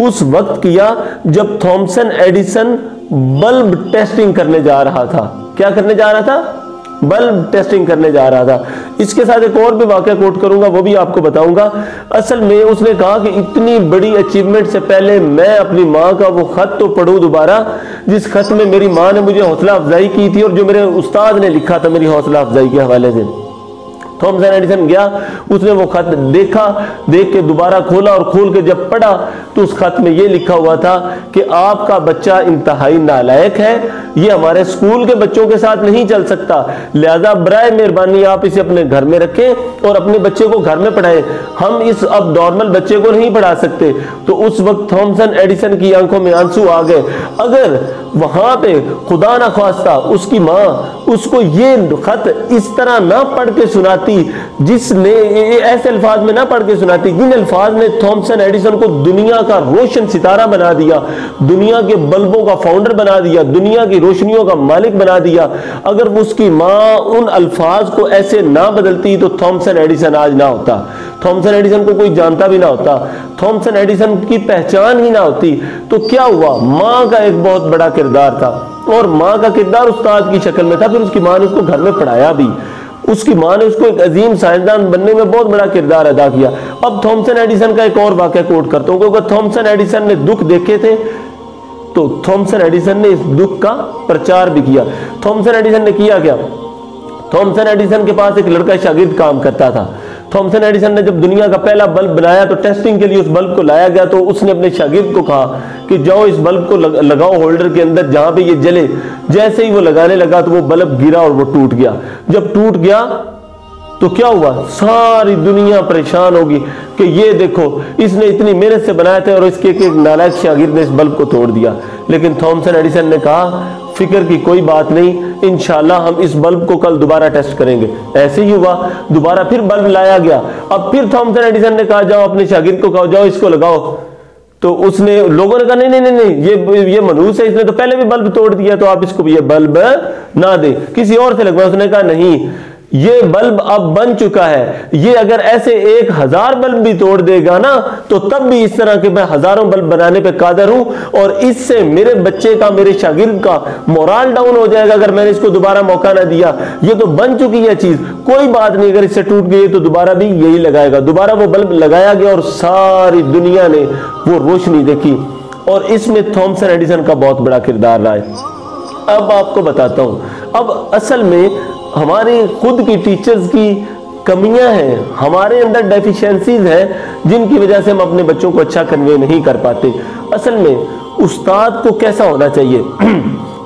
اس وقت کیا جب تھامسن ایڈیسن بلب ٹیسٹنگ کرنے جا رہا تھا۔ کیا کرنے جا رہا تھا؟ بلب ٹیسٹنگ کرنے جا رہا تھا۔ اس کے ساتھ ایک اور بھی واقعہ کوٹ کروں گا، وہ بھی آپ کو بتاؤں گا۔ اصل میں اس نے کہا کہ اتنی بڑی اچیومنٹ سے پہلے میں اپنی ماں کا وہ خط تو پڑھوں دوبارہ جس خط میں میری ماں نے مجھے حوصلہ افزائی کی تھی اور جو میرے استاد نے لکھا تھا میری حوصلہ افزائی کے حوالے سے۔ تھامسن ایڈیسن گیا، اس نے وہ خط دیکھا، دیکھ کے دوبارہ کھولا اور کھول کے جب پڑھا تو اس خط میں یہ لکھا ہوا تھا کہ آپ کا بچہ انتہائی نالائق ہے، یہ ہمارے اسکول کے بچوں کے ساتھ نہیں چل سکتا، لہذا برائے مہربانی آپ اسے اپنے گھر میں رکھیں اور اپنے بچے کو گھر میں پڑھائیں، ہم اس اب نارمل بچے کو نہیں پڑھا سکتے۔ تو اس وقت تھامسن ایڈیسن کی آنکھوں میں آنسو آ گئے۔ اگر وہاں پہ خدا نہ خواستہ اس کی ماں اس کو یہ خط اس طرح نہ پڑھ کے سناتی، جس نے ایسے الفاظ میں نہ پڑھ کے سناتی جن الفاظ نے تھامسن ایڈیسن کو دنیا کا روشن ستارہ بنا دیا، دنیا کے بلبوں کا فاؤنڈر بنا دیا، دنیا کی روشنیوں کا مالک بنا دیا، اگر اس کی ماں ان الفاظ کو ایسے نہ بدلتی تو تھامسن ایڈیسن آج نہ ہوتا، تھامسن ایڈیسن کو کوئی جانتا بھی نہ ہوتا، تھامسن ایڈیسن کی پہچان ہی نہ ہوتی۔ تو کیا ہوا؟ ماں کا ایک بہت بڑا کردار تھا اور ماں کا کردار استاد کی شکل میں تھا، پھر اس کی ماں نے اس کو گھر میں پڑھایا بھی، اس کی ماں نے اس کو ایک عظیم سائنسدان بننے میں بہت بڑا کردار ادا کیا۔ اب تھامسن ایڈیسن کا ایک اور واقعہ کوٹ کرتا ہوں، کیونکہ تھامسن ایڈیسن نے دکھ دیکھے تھے تو تھامسن ایڈیسن نے اس دکھ کا پرچار بھی کیا۔ تھامسن ایڈیسن نے کیا کیا؟ تھامسن ایڈیسن کے پاس ایک لڑکا شاگرد کام کرتا تھا۔ تھامسن ایڈیسن نے جب دنیا کا پہلا بلب بنایا تو ٹیسٹنگ کے لیے اس بلب کو لایا گیا، تو اس نے اپنے شاگرد کو کہا کہ جاؤ اس بلب کو لگاؤ ہولڈر کے اندر جہاں پہ یہ جلے۔ جیسے ہی وہ لگانے لگا تو وہ بلب گرا اور وہ ٹوٹ گیا۔ جب ٹوٹ گیا تو کیا ہوا؟ ساری دنیا پریشان ہوگی کہ یہ دیکھو اس نے اتنی محنت سے بنایا تھا اور اس کے ایک نالائق شاگرد نے اس بلب کو توڑ دیا۔ لیکن تھامسن ایڈیسن نے کہا فکر کی کوئی بات نہیں، انشاءاللہ ہم اس بلب کو کل دوبارہ ٹیسٹ کریں گے۔ ایسے ہی ہوا، دوبارہ پھر بلب لایا گیا۔ اب پھر تھامسن ایڈیسن نے کہا جاؤ اپنے شاگرد کو کہو جاؤ اس کو لگاؤ، تو اس نے لوگوں نے کہا نہیں نہیں نہیں یہ منحوس ہے، اس نے تو پہلے بھی بلب توڑ دیا، تو آپ اس کو یہ بلب نہ دیں، کسی اور سے لگواؤ۔ اس نے کہا نہیں، یہ بلب اب بن چکا ہے، یہ اگر ایسے 1000 بلب بھی توڑ دے گا نا تو تب بھی اس طرح کے میں ہزاروں بلب بنانے پہ قادر ہوں، اور اس سے میرے بچے کا، میرے شاگرد کا مورال ڈاؤن ہو جائے گا اگر میں نے اس کو دوبارہ موقع نہ دیا۔ یہ تو بن چکی ہے چیز، کوئی بات نہیں، اگر اس سے ٹوٹ گئی تو دوبارہ بھی یہی لگائے گا۔ دوبارہ وہ بلب لگایا گیا اور ساری دنیا نے وہ روشنی دیکھی، اور اس میں تھامسن ایڈیسن کا بہت بڑا کردار رہا ہے۔ اب آپ کو بتاتا ہوں، اب اصل میں ہمارے خود کی ٹیچرز کی کمیاں ہیں، ہمارے اندر ڈیفیشنسیز ہیں جن کی وجہ سے ہم اپنے بچوں کو اچھا کنوے نہیں کر پاتے۔ اصل میں استاد کو کیسا ہونا چاہیے؟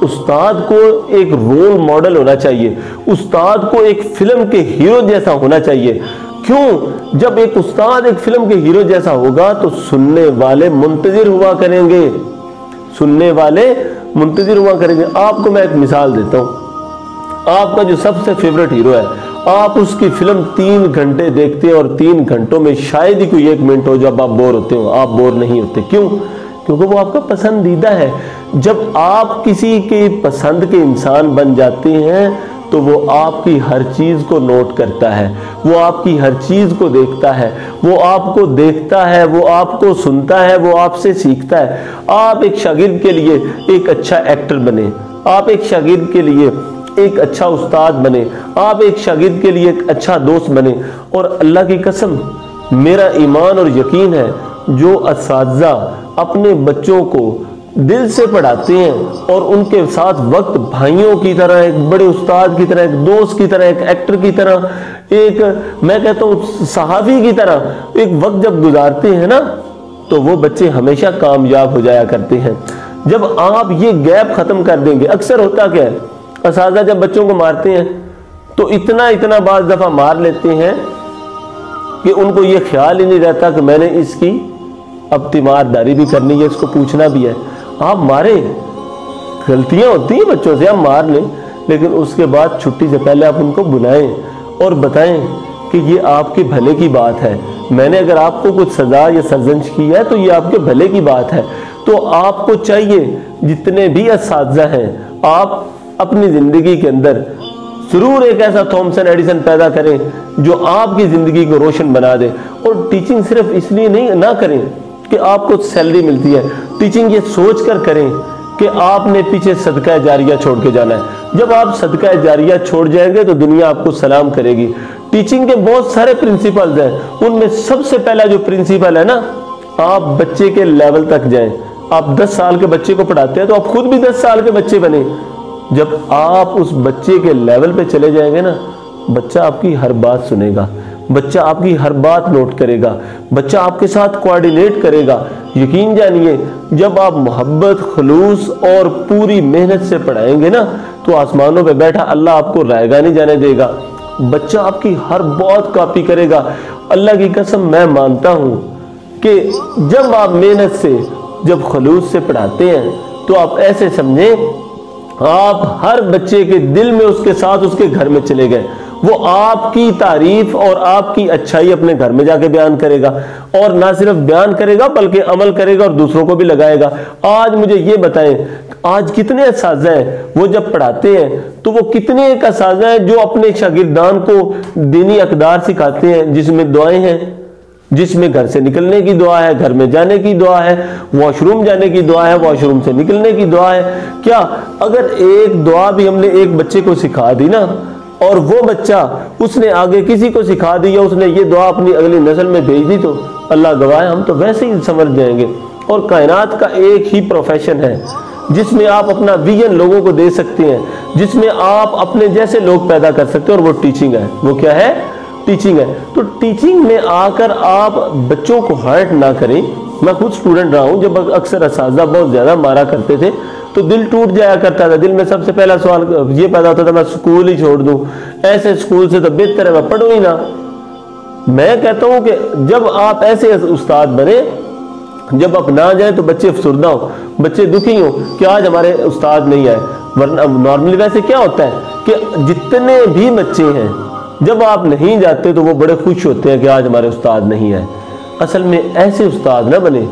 استاد کو ایک رول ماڈل ہونا چاہیے، استاد کو ایک فلم کے ہیرو جیسا ہونا چاہیے۔ کیوں؟ جب ایک استاد ایک فلم کے ہیرو جیسا ہوگا تو سننے والے منتظر ہوا کریں گے، سننے والے منتظر ہوا کریں گے۔ آپ کو میں ایک مثال دیتا ہوں، آپ کا جو سب سے فیورٹ ہیرو ہے، آپ اس کی فلم 3 گھنٹے دیکھتے ہیں اور 3 گھنٹوں میں شاید ہی کوئی 1 منٹ ہو جب آپ بور ہوتے ہو۔ آپ بور نہیں ہوتے، کیوں؟ کیونکہ وہ آپ کا پسندیدہ ہے۔ جب آپ کسی کے پسند کے انسان بن جاتے ہیں تو وہ آپ کی ہر چیز کو نوٹ کرتا ہے، وہ آپ کی ہر چیز کو دیکھتا ہے، وہ آپ کو دیکھتا ہے، وہ آپ کو سنتا ہے، وہ آپ سے سیکھتا ہے۔ آپ ایک شاگرد کے لیے ایک اچھا ایکٹر بنے، آپ ایک شاگرد کے لیے ایک اچھا استاد بنے، آپ ایک شاگرد کے لیے ایک اچھا دوست بنے۔ اور اللہ کی قسم میرا ایمان اور یقین ہے جو اساتذہ اپنے بچوں کو دل سے پڑھاتے ہیں اور ان کے ساتھ وقت بھائیوں کی طرح، ایک بڑے استاد کی طرح، ایک دوست کی طرح، ایک ایکٹر کی طرح، ایک میں کہتا ہوں صحافی کی طرح ایک وقت جب گزارتے ہیں نا تو وہ بچے ہمیشہ کامیاب ہو جایا کرتے ہیں۔ جب آپ یہ گیپ ختم کر دیں گے، اکثر ہوتا کیا ہے، اساتذہ جب بچوں کو مارتے ہیں تو اتنا بعض دفعہ مار لیتے ہیں کہ ان کو یہ خیال ہی نہیں رہتا کہ میں نے اس کی اب تیمارداری بھی کرنی ہے، اس کو پوچھنا بھی ہے۔ آپ مارے، غلطیاں ہوتی ہیں بچوں سے، آپ مار لیں، لیکن اس کے بعد چھٹی سے پہلے آپ ان کو بلائیں اور بتائیں کہ یہ آپ کے بھلے کی بات ہے، میں نے اگر آپ کو کچھ سزا یا سرزنش کی ہے تو یہ آپ کے بھلے کی بات ہے۔ تو آپ کو چاہیے جتنے بھی اساتذہ ہیں، آپ اپنی زندگی کے اندر ضرور ایک ایسا تھامسن ایڈیسن پیدا کریں جو آپ کی زندگی کو روشن بنا دے۔ اور ٹیچنگ صرف اس لیے نہیں نہ کریں کہ آپ کو سیلری ملتی ہے، ٹیچنگ یہ سوچ کر کریں کہ آپ نے پیچھے صدقہ جاریہ چھوڑ کے جانا ہے۔ جب آپ صدقہ جاریہ چھوڑ جائیں گے تو دنیا آپ کو سلام کرے گی۔ ٹیچنگ کے بہت سارے پرنسپلز ہیں، ان میں سب سے پہلا جو پرنسپل ہے نا، آپ بچے کے لیول تک جائیں۔ آپ 10 سال کے بچے کو پڑھاتے ہیں تو آپ خود بھی 10 سال کے بچے بنیں۔ جب آپ اس بچے کے لیول پہ چلے جائیں گے نا، بچہ آپ کی ہر بات سنے گا، بچہ آپ کی ہر بات نوٹ کرے گا، بچہ آپ کے ساتھ کوآرڈینیٹ کرے گا۔ یقین جانیے جب آپ محبت، خلوص اور پوری محنت سے پڑھائیں گے نا تو آسمانوں پہ بیٹھا اللہ آپ کو رائے گا نہیں جانے دے گا۔ بچہ آپ کی ہر بات کاپی کرے گا۔ اللہ کی قسم میں مانتا ہوں کہ جب آپ محنت سے، جب خلوص سے پڑھاتے ہیں تو آپ ایسے سمجھیں آپ ہر بچے کے دل میں اس کے ساتھ اس کے گھر میں چلے گئے۔ وہ آپ کی تعریف اور آپ کی اچھائی اپنے گھر میں جا کے بیان کرے گا، اور نہ صرف بیان کرے گا بلکہ عمل کرے گا اور دوسروں کو بھی لگائے گا۔ آج مجھے یہ بتائیں، آج کتنے اساتذہ ہیں وہ جب پڑھاتے ہیں تو وہ کتنے ایک اساتذہ ہیں جو اپنے شاگردان کو دینی اقدار سکھاتے ہیں، جس میں دعائیں ہیں، جس میں گھر سے نکلنے کی دعا ہے، گھر میں جانے کی دعا ہے، واش روم جانے کی دعا ہے، واش روم سے نکلنے کی دعا ہے۔ کیا اگر ایک دعا بھی ہم نے ایک بچے کو سکھا دی نا، اور وہ بچہ اس نے آگے کسی کو سکھا دی یا اس نے یہ دعا اپنی اگلی نسل میں بھیج دی، تو اللہ گواہ ہے ہم تو ویسے ہی سمجھ جائیں گے۔ اور کائنات کا ایک ہی پروفیشن ہے جس میں آپ اپنا ویژن لوگوں کو دے سکتے ہیں، جس میں آپ اپنے جیسے لوگ پیدا کر سکتے ہیں، اور وہ ٹیچنگ ہے۔ وہ کیا ہے؟ ٹیچنگ ہے۔ تو ٹیچنگ میں آ کر آپ بچوں کو ہرٹ نہ کریں۔ میں خود سٹوڈنٹ رہا ہوں، جب اکثر اساتذہ بہت زیادہ مارا کرتے تھے تو دل ٹوٹ جایا کرتا تھا۔ دل میں سب سے پہلا سوال یہ پیدا ہوتا تھا میں سکول ہی چھوڑ دوں، ایسے اسکول سے تو بہتر ہے میں پڑھوں ہی نہ۔ میں کہتا ہوں کہ جب آپ ایسے استاد بنے، جب آپ نہ جائیں تو بچے افسردہ ہوں، بچے دکھی ہوں کہ آج ہمارے استاد نہیں آئے۔ ورنہ نارملی ویسے کیا ہوتا ہے کہ جتنے بھی بچے ہیں جب آپ نہیں جاتے تو وہ بڑے خوش ہوتے ہیں کہ آج ہمارے استاد نہیں آئے۔ اصل میں ایسے استاد نہ بنے،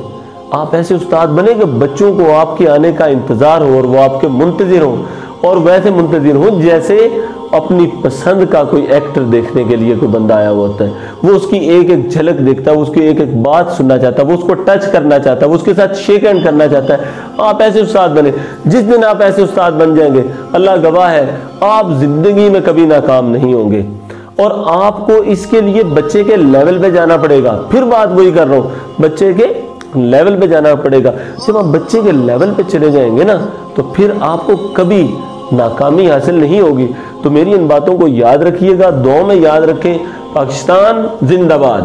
آپ ایسے استاد بنے کہ بچوں کو آپ کے آنے کا انتظار ہو اور وہ آپ کے منتظر ہوں، اور ویسے منتظر ہوں جیسے اپنی پسند کا کوئی ایکٹر دیکھنے کے لیے کوئی بندہ آیا ہوا ہوتا ہے۔ وہ اس کی ایک ایک جھلک دیکھتا ہے، وہ اس کی ایک ایک بات سننا چاہتا ہے، وہ اس کو ٹچ کرنا چاہتا ہے، وہ اس کے ساتھ شیک ہینڈ کرنا چاہتا ہے۔ آپ ایسے استاد بنے۔ جس دن آپ ایسے استاد بن جائیں گے، اللہ گواہ ہے آپ زندگی میں کبھی ناکام نہیں ہوں گے۔ اور آپ کو اس کے لیے بچے کے لیول پہ جانا پڑے گا۔ پھر بات وہی کر رہا ہوں، بچے کے لیول پہ جانا پڑے گا۔ جب آپ بچے کے لیول پہ چلے جائیں گے نا تو پھر آپ کو کبھی ناکامی حاصل نہیں ہوگی۔ تو میری ان باتوں کو یاد رکھیے گا، دعاؤں میں یاد رکھیں۔ پاکستان زندہ باد۔